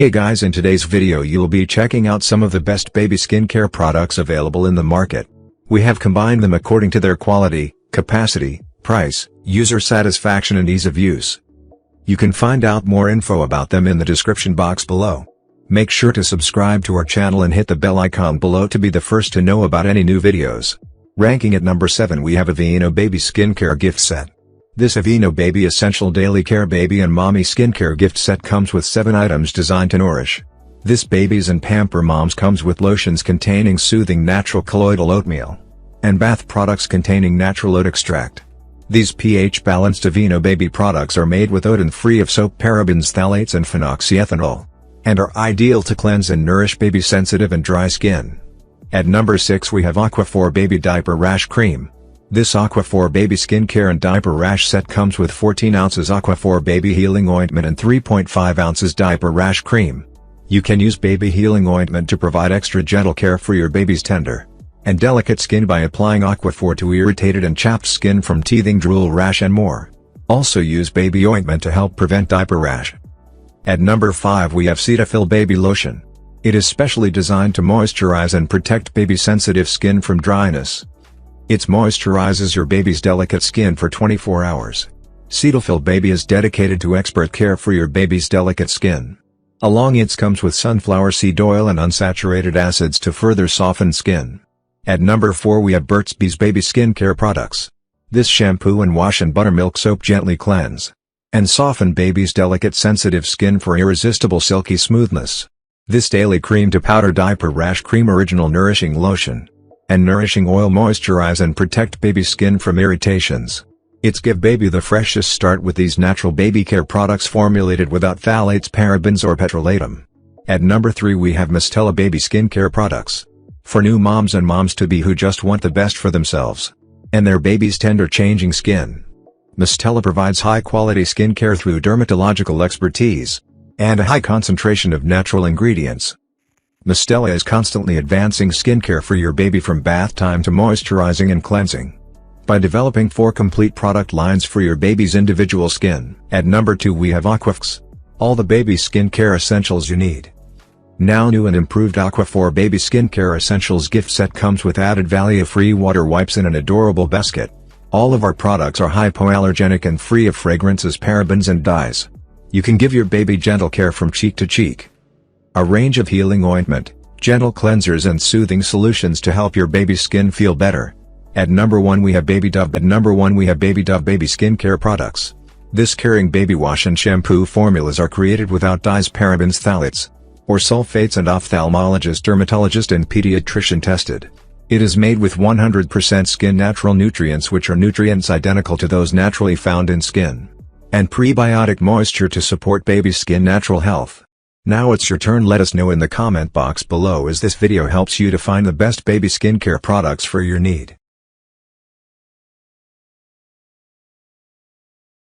Hey guys, in today's video you'll be checking out some of the best baby skincare products available in the market. We have combined them according to their quality, capacity, price, user satisfaction and ease of use. You can find out more info about them in the description box below. Make sure to subscribe to our channel and hit the bell icon below to be the first to know about any new videos. Ranking at number 7 we have Aveeno Baby Skincare Gift Set. This Aveeno Baby Essential Daily Care Baby and Mommy Skincare Gift Set comes with 7 items designed to nourish. This Babies and Pamper Moms comes with lotions containing soothing natural colloidal oatmeal and bath products containing natural oat extract. These pH-balanced Aveeno Baby products are made with oat and free of soap, parabens, phthalates and phenoxyethanol, and are ideal to cleanse and nourish baby sensitive and dry skin. At number 6 we have Aquaphor Baby Diaper Rash Cream. This Aquaphor Baby Skincare and Diaper Rash Set comes with 14 ounces Aquaphor Baby Healing Ointment and 3.5 ounces Diaper Rash Cream. You can use Baby Healing Ointment to provide extra gentle care for your baby's tender and delicate skin by applying Aquaphor to irritated and chapped skin from teething, drool rash and more. Also use Baby Ointment to help prevent diaper rash. At number 5 we have Cetaphil Baby Lotion. It is specially designed to moisturize and protect baby sensitive skin from dryness. It moisturizes your baby's delicate skin for 24 hours. Cetaphil Baby is dedicated to expert care for your baby's delicate skin. Along it comes with sunflower seed oil and unsaturated acids to further soften skin. At number 4 we have Burt's Bees Baby Skincare Products. This shampoo and wash and buttermilk soap gently cleanse and soften baby's delicate sensitive skin for irresistible silky smoothness. This daily cream to powder diaper rash cream original nourishing lotion and nourishing oil moisturize and protect baby skin from irritations. It's give baby the freshest start with these natural baby care products formulated without phthalates, parabens or petrolatum. At number 3 we have Mistela Baby Skincare Products. For new moms and moms-to-be who just want the best for themselves and their baby's tender changing skin. Mistela provides high-quality skincare through dermatological expertise and a high concentration of natural ingredients. Mistela is constantly advancing skincare for your baby from bath time to moisturizing and cleansing by developing 4 complete product lines for your baby's individual skin. At number 2 we have Aquafix. All the baby skincare essentials you need. Now new and improved Aquaphor Baby Skincare Essentials Gift Set comes with added value-free water wipes and an adorable basket. All of our products are hypoallergenic and free of fragrances, parabens and dyes. You can give your baby gentle care from cheek to cheek. A range of healing ointment, gentle cleansers and soothing solutions to help your baby's skin feel better. At number 1 we have Baby Dove. At number 1 we have Baby Dove Baby Skincare Products. This caring baby wash and shampoo formulas are created without dyes, parabens, phthalates or sulfates and ophthalmologist, dermatologist and pediatrician tested. It is made with 100% skin natural nutrients, which are nutrients identical to those naturally found in skin, and prebiotic moisture to support baby's skin natural health. Now it's your turn. Let us know in the comment box below as this video helps you to find the best baby skincare products for your need.